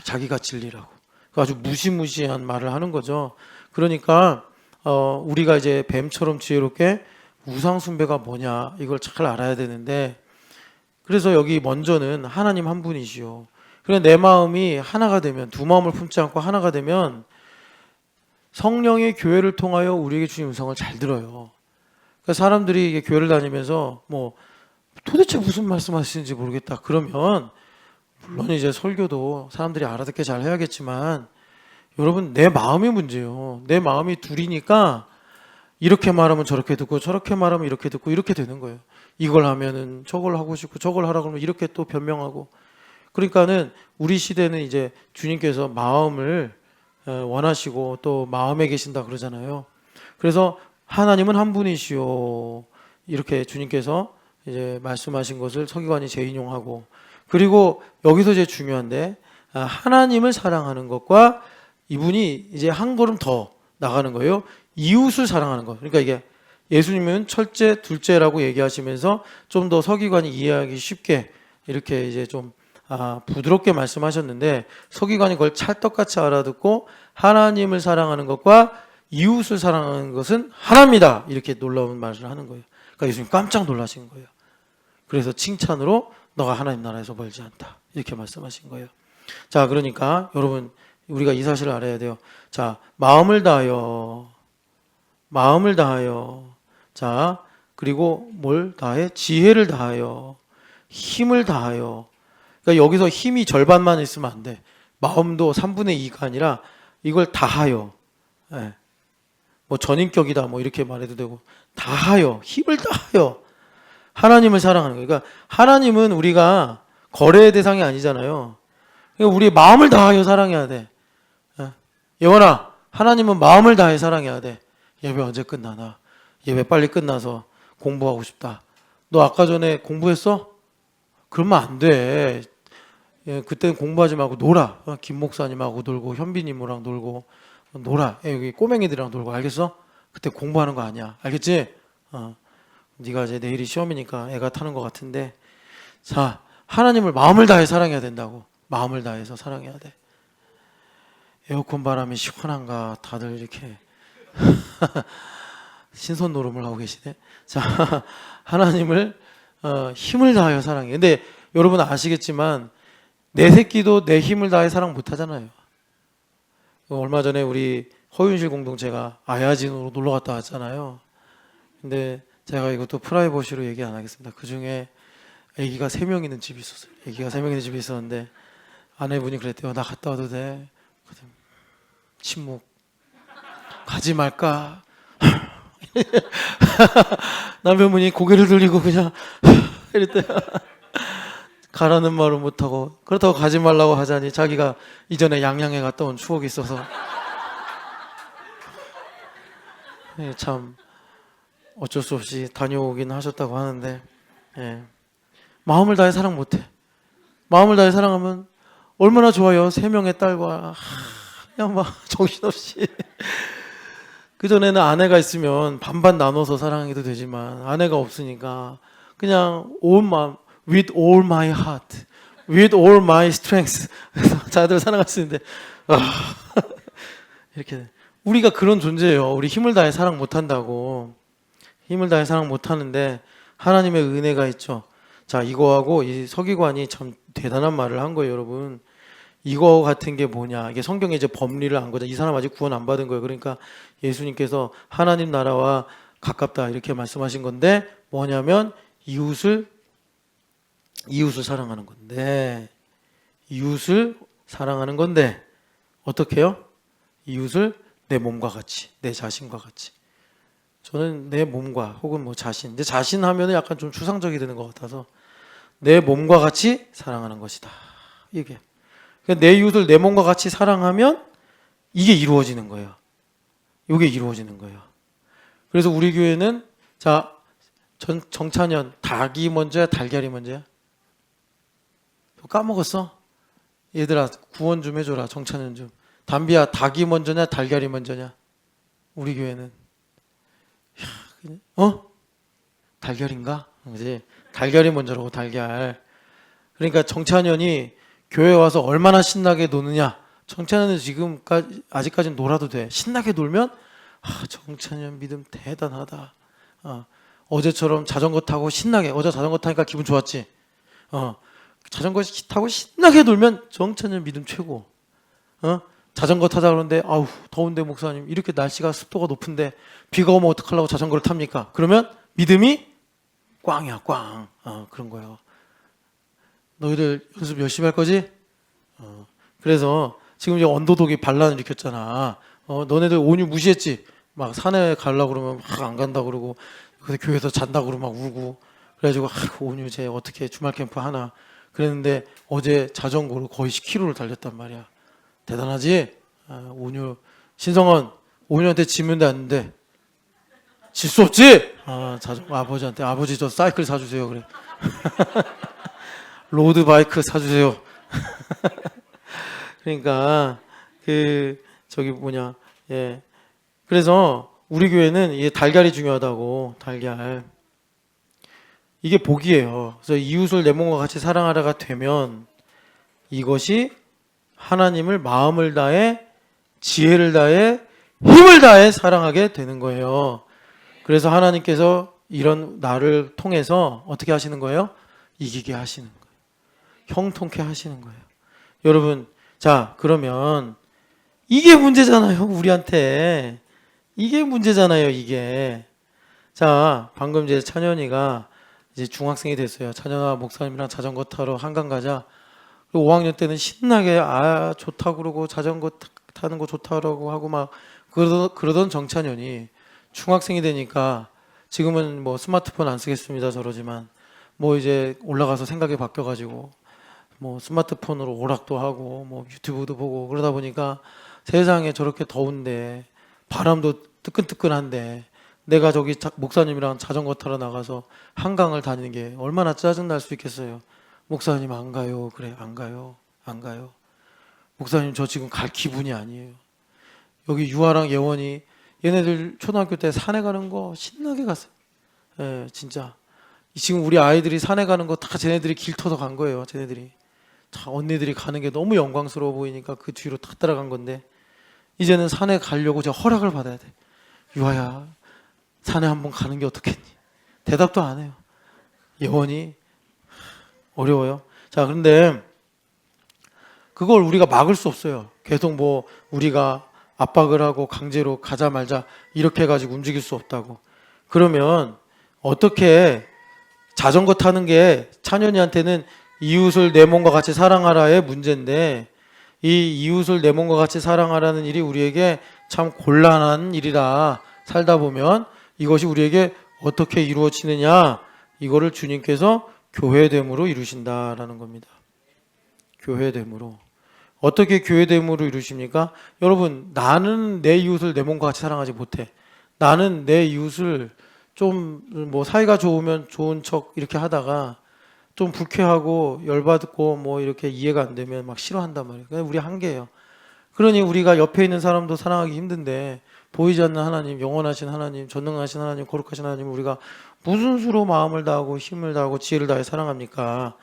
자기가 진리라고. 아주 무시무시한 말을 하는 거죠. 그러니까 우리가 이제 뱀처럼 지혜롭게 우상 숭배가 뭐냐 이걸 잘 알아야 되는데, 그래서 여기 먼저는 하나님 한 분이시요. 그래 내 마음이 하나가 되면, 두 마음을 품지 않고 하나가 되면 성령의 교회를 통하여 우리에게 주신 음성을 잘 들어요. 그러니까 사람들이 이게 교회를 다니면서 뭐 도대체 무슨 말씀하시는지 모르겠다 그러면, 물론 이제 설교도 사람들이 알아듣게 잘 해야겠지만, 여러분 내 마음이 문제예요. 내 마음이 둘이니까 이렇게 말하면 저렇게 듣고 저렇게 말하면 이렇게 듣고 이렇게 되는 거예요. 이걸 하면은 저걸 하고 싶고 저걸 하라고 그러면 이렇게 또 변명하고. 그러니까는 우리 시대는 이제 주님께서 마음을 원하시고 또 마음에 계신다 그러잖아요. 그래서 하나님은 한 분이시오. 이렇게 주님께서 이제 말씀하신 것을 서기관이 재인용하고, 그리고 여기서 제일 중요한데 하나님을 사랑하는 것과 이분이 이제 한 걸음 더 나가는 거예요. 이웃을 사랑하는 것. 그러니까 이게 예수님은 첫째, 둘째라고 얘기하시면서 좀 더 서기관이 이해하기 쉽게 이렇게 이제 좀 부드럽게 말씀하셨는데, 서기관이 그걸 찰떡같이 알아듣고 하나님을 사랑하는 것과 이웃을 사랑하는 것은 하나입니다. 이렇게 놀라운 말을 하는 거예요. 그러니까 예수님 깜짝 놀라신 거예요. 그래서 칭찬으로 너가 하나님 나라에서 멀지 않다. 이렇게 말씀하신 거예요. 자, 그러니까 여러분 우리가 이 사실을 알아야 돼요. 자, 마음을 다하여. 자, 그리고 뭘 다해? 지혜를 다하여. 힘을 다하여. 그러니까 여기서 힘이 절반만 있으면 안 돼. 마음도 3분의 2가 아니라 이걸 다하여. 예. 뭐 전인격이다 뭐 이렇게 말해도 되고, 다하여. 힘을 다하여. 하나님을 사랑하는 거예요. 그러니까 하나님은 우리가 거래의 대상이 아니잖아요. 그러니까 우리 마음을 다하여 사랑해야 돼. 예원아, 하나님은 마음을 다해 사랑해야 돼. 예배 언제 끝나나? 예배 빨리 끝나서 공부하고 싶다. 너 아까 전에 공부했어? 그러면 안 돼. 그때는 공부하지 말고 놀아. 김 목사님하고 놀고 현빈님이랑 놀고 놀아. 여기 꼬맹이들이랑 놀고. 알겠어? 그때 공부하는 거 아니야. 알겠지? 네가 이제 내일이 시험이니까 애가 타는 것 같은데, 자, 하나님을 마음을 다해 사랑해야 된다고. 마음을 다해서 사랑해야 돼. 에어컨 바람이 시원한가? 다들 이렇게 신선 노름을 하고 계시네. 자, 하나님을 힘을 다하여 사랑해. 근데 여러분 아시겠지만 내 새끼도 내 힘을 다해 사랑 못 하잖아요. 얼마 전에 우리 허윤실 공동체가 아야진으로 놀러 갔다 왔잖아요. 근데 제가 이것도 프라이버시로 얘기 안 하겠습니다. 그 중에 아기가 3명 있는 집이 있었어요. 아기가 3명 있는 집이 있었는데 아내분이 그랬대요. 나 갔다 와도 돼? 침묵. 가지 말까? 남편분이 고개를 돌리고 그냥 이랬대요. 가라는 말을 못하고, 그렇다고 가지 말라고 하자니 자기가 이전에 양양에 갔다 온 추억이 있어서 참 어쩔 수 없이 다녀오긴 하셨다고 하는데, 마음을 다해 사랑 못해. 마음을 다해 사랑하면 얼마나 좋아요. 3명의 딸과 그냥 막 정신없이. 그전에는 아내가 있으면 반반 나눠서 사랑해도 되지만 아내가 없으니까 그냥 with all my heart, with all my strength 자들 사랑할 수 있는데, 이렇게 우리가 그런 존재예요. 우리 힘을 다해 사랑 못한다고. 힘을 다해 사랑 못하는데 하나님의 은혜가 있죠. 자, 이거하고 이 서기관이 참 대단한 말을 한 거예요, 여러분. 이거 같은 게 뭐냐? 이게 성경에 이제 법리를 안 거죠. 이 사람 아직 구원 안 받은 거예요. 그러니까 예수님께서 하나님 나라와 가깝다 이렇게 말씀하신 건데, 뭐냐면 이웃을 사랑하는 건데, 이웃을 사랑하는 건데 어떻게 해요? 이웃을 내 몸과 같이, 내 자신과 같이. 저는 내 몸과 혹은 뭐 자신, 근데 자신 하면은 약간 좀 추상적이 되는 것 같아서 내 몸과 같이 사랑하는 것이다. 이게 그러니까 내 이웃을 내 몸과 같이 사랑하면 이게 이루어지는 거예요. 이게 이루어지는 거예요. 그래서 우리 교회는 자, 정찬현, 닭이 먼저야, 달걀이 먼저야? 까먹었어? 얘들아, 구원 좀 해줘라. 정찬현 좀. 담비야, 닭이 먼저냐, 달걀이 먼저냐? 우리 교회는. 달걀인가? 그지? 달걀이 먼저라고, 달걀. 그러니까 정찬현이 교회 와서 얼마나 신나게 노느냐? 정찬현은 지금까지, 아직까지는 놀아도 돼. 신나게 놀면, 정찬현 믿음 대단하다. 어제처럼 자전거 타고 신나게, 어제 자전거 타니까 기분 좋았지? 자전거 타고 신나게 놀면 정찬현 믿음 최고. 자전거 타자 그러는데 아우 더운데 목사님 이렇게 날씨가 습도가 높은데 비가 오면 어떡하려고 자전거를 탑니까? 그러면 믿음이 꽝이야 꽝. 그런 거예요. 너희들 연습 열심히 할 거지? 그래서 지금 이제 언더독이 반란을 일으켰잖아. 너네들 온유 무시했지? 막 산에 가려고 그러면 막 안 간다 그러고 그래서 교회에서 잔다 그러고 막 울고 그래가지고 온유 쟤 어떻게 주말 캠프 하나 그랬는데 어제 자전거로 거의 10km를 달렸단 말이야. 대단하지? 온유 신성원 온유한테 지면 안 돼. 질 수 없지? 아버지한테 아버지 저 사이클 사주세요 그래. 로드 바이크 사주세요. 그러니까 저기 뭐냐 예. 그래서 우리 교회는 이 달걀이 중요하다고 달걀. 이게 복이에요. 그래서 이웃을 내 몸과 같이 사랑하라가 되면 이것이 하나님을 마음을 다해 지혜를 다해 힘을 다해 사랑하게 되는 거예요. 그래서 하나님께서 이런 나를 통해서 어떻게 하시는 거예요? 이기게 하시는 거예요. 형통케 하시는 거예요. 여러분, 자 그러면 이게 문제잖아요. 우리한테 이게 문제잖아요. 이게 자 방금 이제 찬현이가 이제 중학생이 됐어요. 찬현아 목사님이랑 자전거 타러 한강 가자. 5학년 때는 신나게 좋다 그러고 자전거 타는 거 좋다라고 하고 막 그러던 정찬현이 중학생이 되니까 지금은 뭐 스마트폰 안 쓰겠습니다 저러지만 뭐 이제 올라가서 생각이 바뀌어가지고 뭐 스마트폰으로 오락도 하고 뭐 유튜브도 보고 그러다 보니까 세상에 저렇게 더운데 바람도 뜨끈뜨끈한데 내가 저기 목사님이랑 자전거 타러 나가서 한강을 다니는 게 얼마나 짜증날 수 있겠어요. 목사님 안 가요. 그래 안 가요. 안 가요. 목사님 저 지금 갈 기분이 아니에요. 여기 유아랑 예원이 얘네들 초등학교 때 산에 가는 거 신나게 갔어요. 예, 진짜. 지금 우리 아이들이 산에 가는 거 다 쟤네들이 길 터서 간 거예요. 쟤네들이. 다 언니들이 가는 게 너무 영광스러워 보이니까 그 뒤로 탁 따라간 건데 이제는 산에 가려고 제가 허락을 받아야 돼. 유아야 산에 한번 가는 게 어떻겠니? 대답도 안 해요. 예원이 어려워요. 자, 그런데 그걸 우리가 막을 수 없어요. 계속 뭐 우리가 압박을 하고 강제로 가자 말자 이렇게 해가지고 움직일 수 없다고. 그러면 어떻게 자전거 타는 게 찬현이한테는 이웃을 내 몸과 같이 사랑하라의 문제인데 이 이웃을 내 몸과 같이 사랑하라는 일이 우리에게 참 곤란한 일이라 살다 보면 이것이 우리에게 어떻게 이루어지느냐 이거를 주님께서 교회됨으로 이루신다라는 겁니다. 교회됨으로. 어떻게 교회됨으로 이루십니까? 여러분 나는 내 이웃을 내 몸과 같이 사랑하지 못해. 나는 내 이웃을 좀 뭐 사이가 좋으면 좋은 척 이렇게 하다가 좀 불쾌하고 열받고 뭐 이렇게 이해가 안 되면 막 싫어한단 말이에요. 그냥 우리 한계예요. 그러니 우리가 옆에 있는 사람도 사랑하기 힘든데 보이지 않는 하나님, 영원하신 하나님, 전능하신 하나님, 거룩하신 하나님 우리가 무슨 수로 마음을 다하고 힘을 다하고 지혜를 다해 사랑합니까?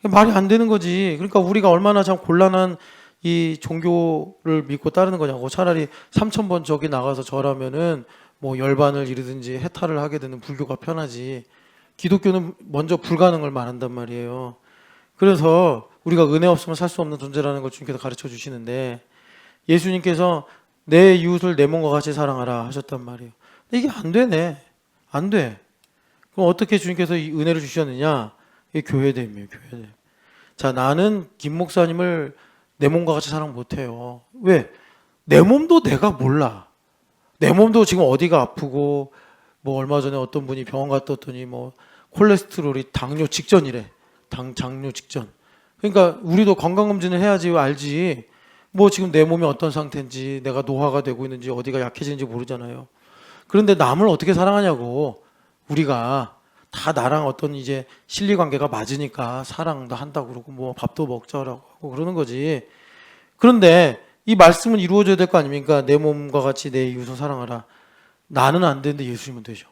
말이 안 되는 거지. 그러니까 우리가 얼마나 참 곤란한 이 종교를 믿고 따르는 거냐고. 차라리 3,000번 저기 나가서 절하면은 뭐 열반을 이르든지 해탈을 하게 되는 불교가 편하지. 기독교는 먼저 불가능을 말한단 말이에요. 그래서 우리가 은혜 없으면 살 수 없는 존재라는 걸 주님께서 가르쳐 주시는데 예수님께서 내 이웃을 내 몸과 같이 사랑하라 하셨단 말이에요. 근데 이게 안 되네. 안 돼. 그럼 어떻게 주님께서 이 은혜를 주셨느냐? 이게 교회됨이에요. 교회됨. 자, 나는 김 목사님을 내 몸과 같이 사랑 못해요. 왜? 내 몸도 내가 몰라. 내 몸도 지금 어디가 아프고 뭐 얼마 전에 어떤 분이 병원 갔다 왔더니 뭐 콜레스테롤이 당뇨 직전이래. 장뇨 직전. 그러니까 우리도 건강검진을 해야지 알지. 뭐 지금 내 몸이 어떤 상태인지 내가 노화가 되고 있는지 어디가 약해지는지 모르잖아요. 그런데 남을 어떻게 사랑하냐고. 우리가 다 나랑 어떤 이제 실리 관계가 맞으니까 사랑도 한다고 그러고 뭐 밥도 먹자라고 하고 그러는 거지. 그런데 이 말씀은 이루어져야 될 거 아닙니까? 내 몸과 같이 내 이웃을 사랑하라. 나는 안 되는데 예수님은 되죠.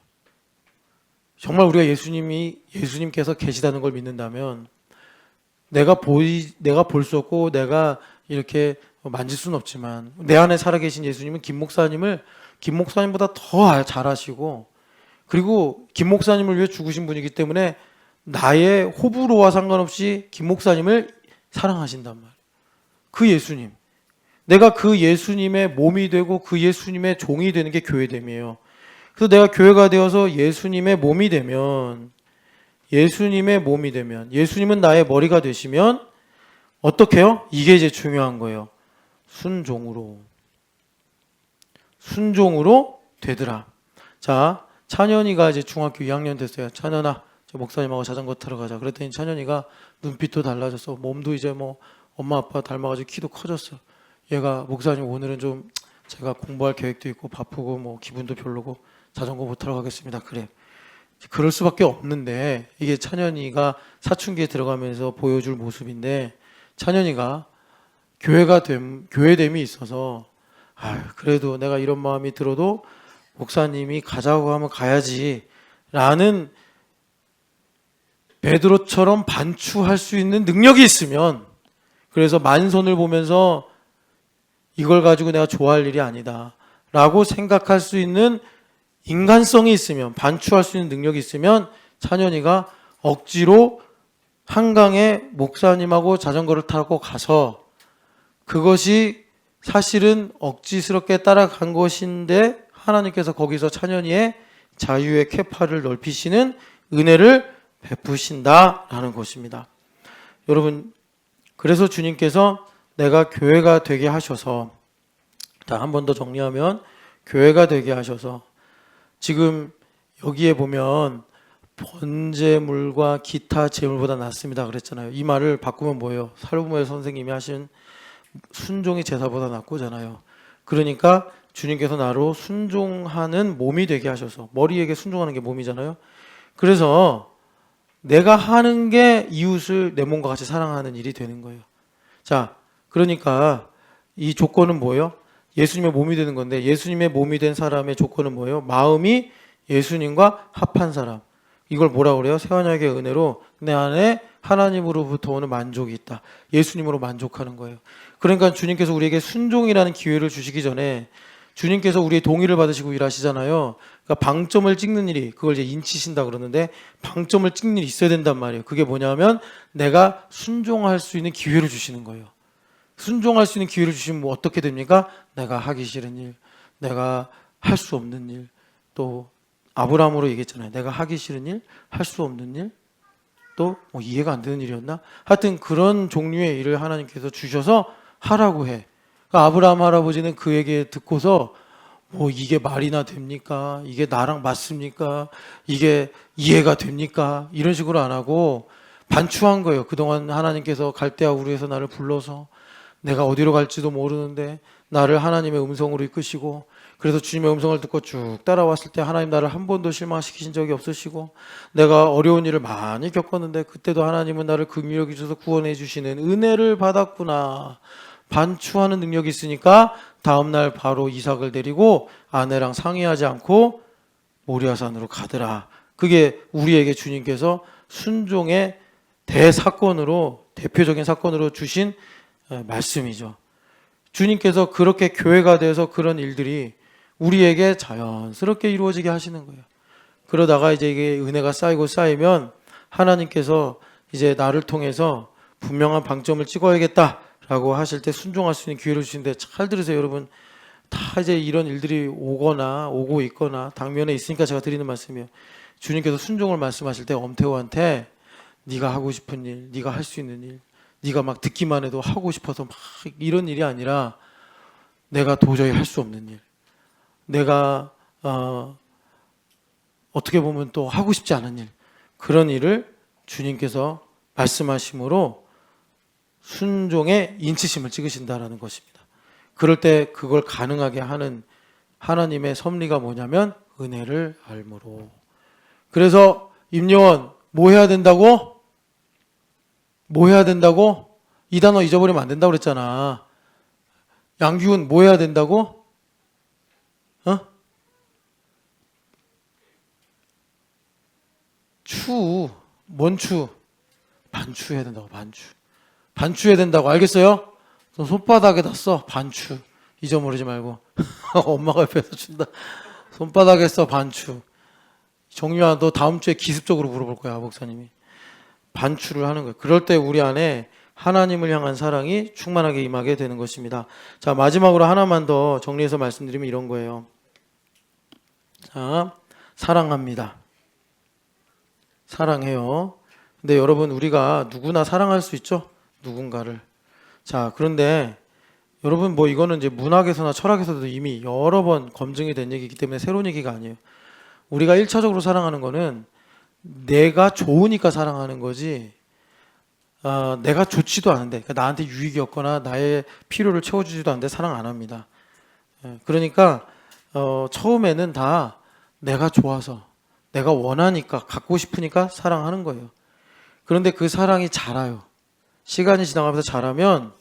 정말 우리가 예수님께서 계시다는 걸 믿는다면 내가 볼 수 없고 내가 이렇게 만질 수는 없지만 내 안에 살아계신 예수님은 김 목사님보다 더 잘 아시고, 그리고 김 목사님을 위해 죽으신 분이기 때문에 나의 호불호와 상관없이 김 목사님을 사랑하신단 말이에요. 그 예수님. 내가 그 예수님의 몸이 되고 그 예수님의 종이 되는 게 교회됨이에요. 그래서 내가 교회가 되어서 예수님의 몸이 되면, 예수님은 나의 머리가 되시면 어떻게 해요? 이게 이제 중요한 거예요. 순종으로 되더라. 자, 찬현이가 이제 중학교 2학년 됐어요. 찬현아, 저 목사님하고 자전거 타러 가자. 그랬더니 찬현이가 눈빛도 달라졌어. 몸도 이제 뭐 엄마 아빠 닮아가지고 키도 커졌어. 얘가 목사님 오늘은 좀 제가 공부할 계획도 있고 바쁘고 뭐 기분도 별로고 자전거 못 타러 가겠습니다. 그래. 그럴 수밖에 없는데, 이게 찬현이가 사춘기에 들어가면서 보여줄 모습인데, 찬현이가 교회됨이 있어서 그래도 내가 이런 마음이 들어도 목사님이 가자고 하면 가야지 라는 베드로처럼 반추할 수 있는 능력이 있으면, 그래서 만손을 보면서 이걸 가지고 내가 좋아할 일이 아니다 라고 생각할 수 있는 인간성이 있으면, 반추할 수 있는 능력이 있으면 찬현이가 억지로 한강에 목사님하고 자전거를 타고 가서, 그것이 사실은 억지스럽게 따라간 것인데 하나님께서 거기서 찬현이의 자유의 캐파를 넓히시는 은혜를 베푸신다라는 것입니다. 여러분, 그래서 주님께서 내가 교회가 되게 하셔서, 한 번 더 정리하면 교회가 되게 하셔서, 지금 여기에 보면 번제물과 기타 제물보다 낫습니다 그랬잖아요. 이 말을 바꾸면 뭐예요? 살로몬 선생님이 하신 순종이 제사보다 낫고잖아요. 그러니까 주님께서 나로 순종하는 몸이 되게 하셔서, 머리에게 순종하는 게 몸이잖아요. 그래서 내가 하는 게 이웃을 내 몸과 같이 사랑하는 일이 되는 거예요. 자, 그러니까 이 조건은 뭐예요? 예수님의 몸이 되는 건데, 예수님의 몸이 된 사람의 조건은 뭐예요? 마음이 예수님과 합한 사람. 이걸 뭐라고 그래요? 새 언약의 은혜로 내 안에 하나님으로부터 오는 만족이 있다. 예수님으로 만족하는 거예요. 그러니까 주님께서 우리에게 순종이라는 기회를 주시기 전에 주님께서 우리의 동의를 받으시고 일하시잖아요. 그러니까 방점을 찍는 일이, 그걸 이제 인치신다 그러는데, 방점을 찍는 일이 있어야 된단 말이에요. 그게 뭐냐면 내가 순종할 수 있는 기회를 주시는 거예요. 순종할 수 있는 기회를 주시면 뭐 어떻게 됩니까? 내가 하기 싫은 일, 내가 할 수 없는 일, 또 아브라함으로 얘기했잖아요. 내가 하기 싫은 일, 할 수 없는 일, 또 뭐 이해가 안 되는 일이었나? 하여튼 그런 종류의 일을 하나님께서 주셔서 하라고 해. 그러니까 아브라함 할아버지는 그 얘기 듣고서 뭐 이게 말이나 됩니까? 이게 나랑 맞습니까? 이게 이해가 됩니까? 이런 식으로 안 하고 반추한 거예요. 그동안 하나님께서 갈대아 우르에서 나를 불러서 내가 어디로 갈지도 모르는데 나를 하나님의 음성으로 이끄시고, 그래서 주님의 음성을 듣고 쭉 따라왔을 때 하나님 나를 한 번도 실망시키신 적이 없으시고, 내가 어려운 일을 많이 겪었는데 그때도 하나님은 나를 긍휼히 여기셔서 구원해 주시는 은혜를 받았구나. 반추하는 능력이 있으니까 다음날 바로 이삭을 데리고 아내랑 상의하지 않고 모리아산으로 가더라. 그게 우리에게 주님께서 순종의 대사건으로, 대표적인 사건으로 주신 말씀이죠. 주님께서 그렇게 교회가 돼서 그런 일들이 우리에게 자연스럽게 이루어지게 하시는 거예요. 그러다가 이제 이게 은혜가 쌓이고 쌓이면 하나님께서 이제 나를 통해서 분명한 방점을 찍어야겠다라고 하실 때 순종할 수 있는 기회를 주시는데, 잘 들으세요 여러분. 다 이제 이런 일들이 오고 있거나 당면에 있으니까 제가 드리는 말씀이에요. 주님께서 순종을 말씀하실 때 엄태호한테 네가 하고 싶은 일, 네가 할 수 있는 일, 네가 막 듣기만 해도 하고 싶어서 막 이런 일이 아니라 내가 도저히 할 수 없는 일, 내가 어떻게 보면 또 하고 싶지 않은 일, 그런 일을 주님께서 말씀하심으로 순종의 인치심을 찍으신다라는 것입니다. 그럴 때 그걸 가능하게 하는 하나님의 섭리가 뭐냐면 은혜를 알므로. 그래서 임요원, 뭐 해야 된다고? 뭐 해야 된다고? 이 단어 잊어버리면 안 된다고 그랬잖아. 양규훈, 뭐 해야 된다고? 어? 뭔 추? 반추 해야 된다고, 반추. 반추 해야 된다고, 알겠어요? 너 손바닥에다 써, 반추. 잊어버리지 말고. 엄마가 옆에서 준다. 손바닥에 써, 반추. 정유아, 너 다음 주에 기습적으로 물어볼 거야, 목사님이. 반추를 하는 거예요. 그럴 때 우리 안에 하나님을 향한 사랑이 충만하게 임하게 되는 것입니다. 자, 마지막으로 하나만 더 정리해서 말씀드리면 이런 거예요. 자, 사랑합니다. 사랑해요. 근데 여러분, 우리가 누구나 사랑할 수 있죠? 누군가를. 자, 그런데 여러분, 뭐 이거는 이제 문학에서나 철학에서도 이미 여러 번 검증이 된 얘기이기 때문에 새로운 얘기가 아니에요. 우리가 1차적으로 사랑하는 거는 내가 좋으니까 사랑하는 거지, 내가 좋지도 않은데, 그러니까 나한테 유익이 없거나 나의 필요를 채워주지도 않는데 사랑 안 합니다. 그러니까 처음에는 다 내가 좋아서, 내가 원하니까, 갖고 싶으니까 사랑하는 거예요. 그런데 그 사랑이 자라요. 시간이 지나가면서 자라면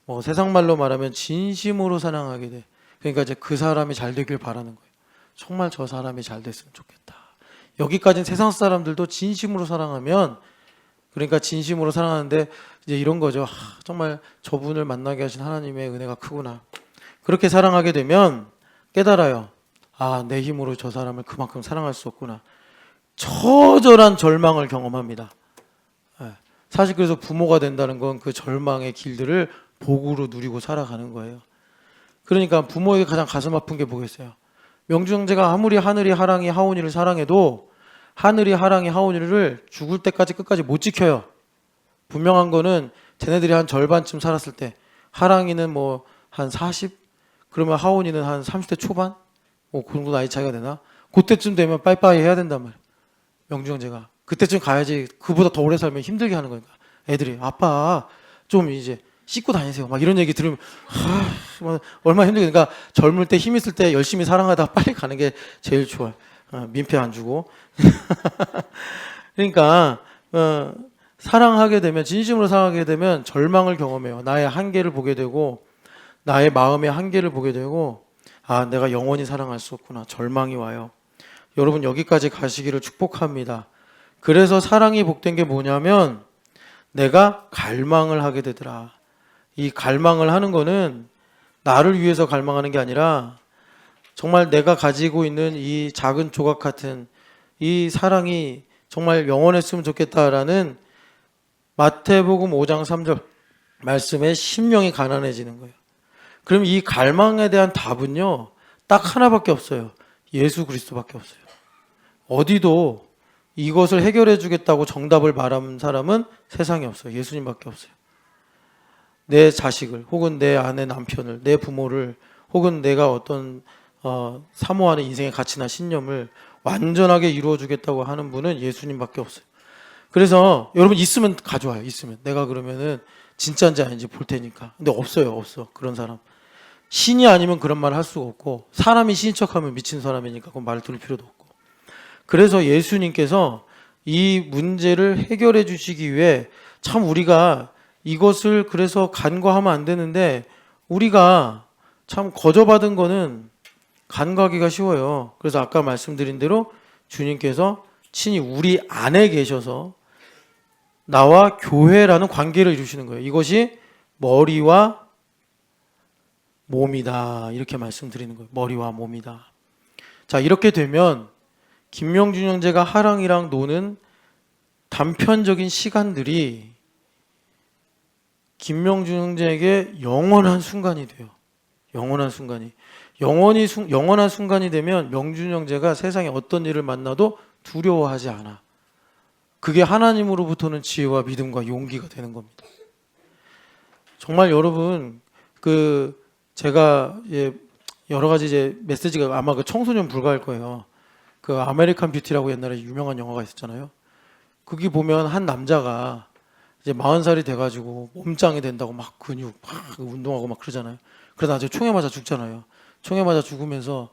뭐 세상 말로 말하면 진심으로 사랑하게 돼. 그러니까 이제 그 사람이 잘 되길 바라는 거예요. 정말 저 사람이 잘 됐으면 좋겠다. 여기까지는 세상 사람들도 진심으로 사랑하면, 그러니까 진심으로 사랑하는데 이제 이런 거죠. 정말 저분을 만나게 하신 하나님의 은혜가 크구나. 그렇게 사랑하게 되면 깨달아요. 내 힘으로 저 사람을 그만큼 사랑할 수 없구나. 처절한 절망을 경험합니다. 사실 그래서 부모가 된다는 건 그 절망의 길들을 복으로 누리고 살아가는 거예요. 그러니까 부모에게 가장 가슴 아픈 게 뭐겠어요? 명주 형제가 아무리 하늘이 하랑이 하온이를 사랑해도 하늘이 하랑이 하온이를 죽을 때까지 끝까지 못 지켜요. 분명한 거는 쟤네들이 한 절반쯤 살았을 때, 하랑이는 뭐 한 40? 그러면 하온이는 한 30대 초반? 뭐 그 정도 나이 차이가 되나? 그때쯤 되면 빠이빠이 해야 된단 말이에요. 명주 형제가. 그때쯤 가야지. 그보다 더 오래 살면 힘들게 하는 거니까. 애들이 아빠 좀 이제 씻고 다니세요. 막 이런 얘기 들으면 얼마나 힘들게. 그러니까 젊을 때 힘 있을 때 열심히 사랑하다 빨리 가는 게 제일 좋아요. 민폐 안 주고. 그러니까 사랑하게 되면, 진심으로 사랑하게 되면 절망을 경험해요. 나의 한계를 보게 되고, 나의 마음의 한계를 보게 되고, 내가 영원히 사랑할 수 없구나. 절망이 와요. 여러분, 여기까지 가시기를 축복합니다. 그래서 사랑이 복된 게 뭐냐면 내가 갈망을 하게 되더라. 이 갈망을 하는 거는 나를 위해서 갈망하는 게 아니라 정말 내가 가지고 있는 이 작은 조각 같은 이 사랑이 정말 영원했으면 좋겠다라는 마태복음 5장 3절 말씀에 심령이 가난해지는 거예요. 그럼 이 갈망에 대한 답은요, 딱 하나밖에 없어요. 예수 그리스도밖에 없어요. 어디도 이것을 해결해 주겠다고 정답을 말하는 사람은 세상에 없어요. 예수님밖에 없어요. 내 자식을, 혹은 내 아내 남편을, 내 부모를, 혹은 내가 어떤 사모하는 인생의 가치나 신념을 완전하게 이루어 주겠다고 하는 분은 예수님밖에 없어요. 그래서 여러분 있으면 가져와요. 있으면 내가 그러면은 진짜인지 아닌지 볼 테니까. 근데 없어요. 없어. 그런 사람. 신이 아니면 그런 말을 할 수가 없고, 사람이 신인 척하면 미친 사람이니까 그건 말을 들을 필요도 없고. 그래서 예수님께서 이 문제를 해결해 주시기 위해, 참 우리가 이것을 그래서 간과하면 안 되는데, 우리가 참 거저받은 거는 간과하기가 쉬워요. 그래서 아까 말씀드린 대로 주님께서 친히 우리 안에 계셔서 나와 교회라는 관계를 이루시는 거예요. 이것이 머리와 몸이다. 이렇게 말씀드리는 거예요. 머리와 몸이다. 자, 이렇게 되면 김명준 형제가 하랑이랑 노는 단편적인 시간들이 김명준 형제에게 영원한 순간이 돼요. 영원한 순간이. 영원한 순간이 되면 명준 형제가 세상에 어떤 일을 만나도 두려워하지 않아. 그게 하나님으로부터는 지혜와 믿음과 용기가 되는 겁니다. 정말 여러분, 제가 여러 가지 이제 메시지가 아마 그 청소년 불가일 거예요. 그 아메리칸 뷰티라고 옛날에 유명한 영화가 있었잖아요. 거기 보면 한 남자가 이제 40살이 돼가지고 몸짱이 된다고 막 근육 막 운동하고 막 그러잖아요. 그러다 나중에 총에 맞아 죽잖아요. 총에 맞아 죽으면서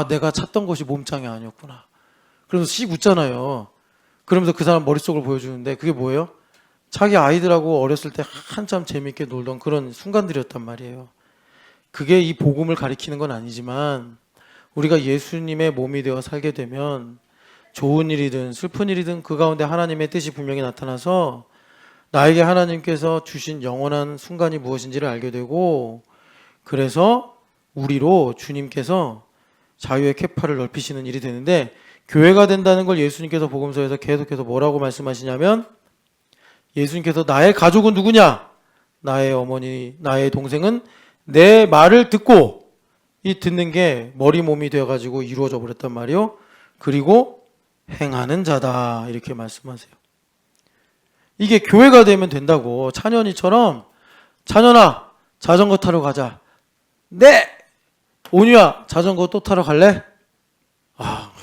내가 찾던 것이 몸짱이 아니었구나. 그래서 씩 웃잖아요. 그러면서 그 사람 머릿속을 보여주는데 그게 뭐예요? 자기 아이들하고 어렸을 때 한참 재밌게 놀던 그런 순간들이었단 말이에요. 그게 이 복음을 가리키는 건 아니지만 우리가 예수님의 몸이 되어 살게 되면 좋은 일이든 슬픈 일이든 그 가운데 하나님의 뜻이 분명히 나타나서 나에게 하나님께서 주신 영원한 순간이 무엇인지를 알게 되고, 그래서 우리로 주님께서 자유의 캐파를 넓히시는 일이 되는데, 교회가 된다는 걸 예수님께서 복음서에서 계속해서 뭐라고 말씀하시냐면, 예수님께서 나의 가족은 누구냐? 나의 어머니, 나의 동생은 내 말을 듣고, 이 듣는 게 머리 몸이 되어가지고 이루어져 버렸단 말이요. 그리고 행하는 자다, 이렇게 말씀하세요. 이게 교회가 되면 된다고. 찬현이처럼 찬현아 자전거 타러 가자. 네. 온유야 자전거 또 타러 갈래? 아,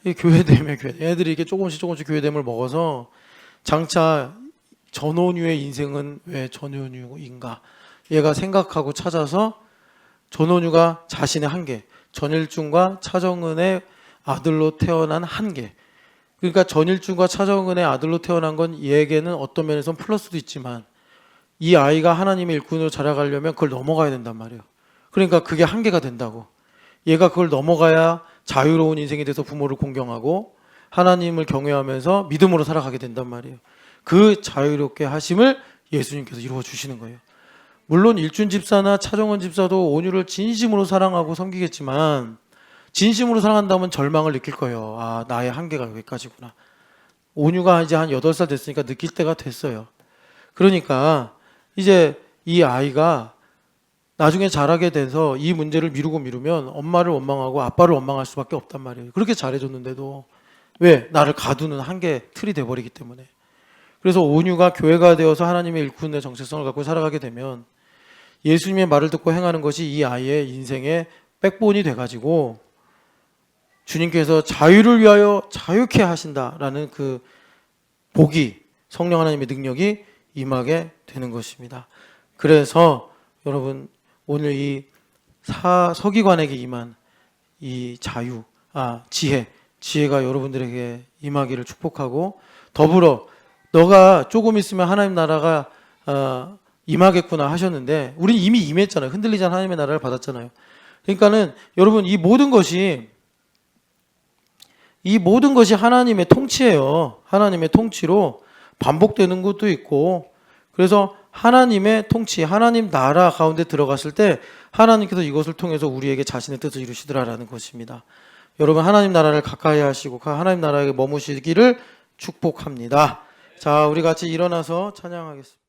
이 교회 되면 교회. 애들이 이게 조금씩 교회됨을 먹어서 장차 전온유의 인생은 왜 전온유인가? 얘가 생각하고 찾아서 전온유가 자신의 한계, 전일중과 차정은의 아들로 태어난 한계. 그러니까 전일중과 차정은의 아들로 태어난 건 얘에게는 어떤 면에서는 플러스도 있지만 이 아이가 하나님의 일꾼으로 자라가려면 그걸 넘어가야 된단 말이에요. 그러니까 그게 한계가 된다고. 얘가 그걸 넘어가야 자유로운 인생이 돼서 부모를 공경하고 하나님을 경외하면서 믿음으로 살아가게 된단 말이에요. 그 자유롭게 하심을 예수님께서 이루어 주시는 거예요. 물론 일준 집사나 차정은 집사도 온유를 진심으로 사랑하고 섬기겠지만 진심으로 사랑한다면 절망을 느낄 거예요. 아, 나의 한계가 여기까지구나. 온유가 이제 한 8살 됐으니까 느낄 때가 됐어요. 그러니까 이제 이 아이가 나중에 자라게 돼서 이 문제를 미루면 엄마를 원망하고 아빠를 원망할 수밖에 없단 말이에요. 그렇게 잘해줬는데도. 왜? 나를 가두는 한계 틀이 돼버리기 때문에. 그래서 온유가 교회가 되어서 하나님의 일꾼의 정체성을 갖고 살아가게 되면 예수님의 말을 듣고 행하는 것이 이 아이의 인생의 백본이 돼가지고 주님께서 자유를 위하여 자유케 하신다라는 그 복이, 성령 하나님의 능력이 임하게 되는 것입니다. 그래서 여러분 오늘 이 서기관에게 임한 이 지혜가 여러분들에게 임하기를 축복하고, 더불어 너가 조금 있으면 하나님 나라가 임하겠구나 하셨는데 우리는 이미 임했잖아요. 흔들리지 않은 하나님의 나라를 받았잖아요. 그러니까는 여러분 이 모든 것이 하나님의 통치예요. 하나님의 통치로 반복되는 것도 있고, 그래서 하나님의 통치, 하나님 나라 가운데 들어갔을 때 하나님께서 이것을 통해서 우리에게 자신의 뜻을 이루시더라라는 것입니다. 여러분 하나님 나라를 가까이 하시고 하나님 나라에 머무시기를 축복합니다. 자, 우리 같이 일어나서 찬양하겠습니다.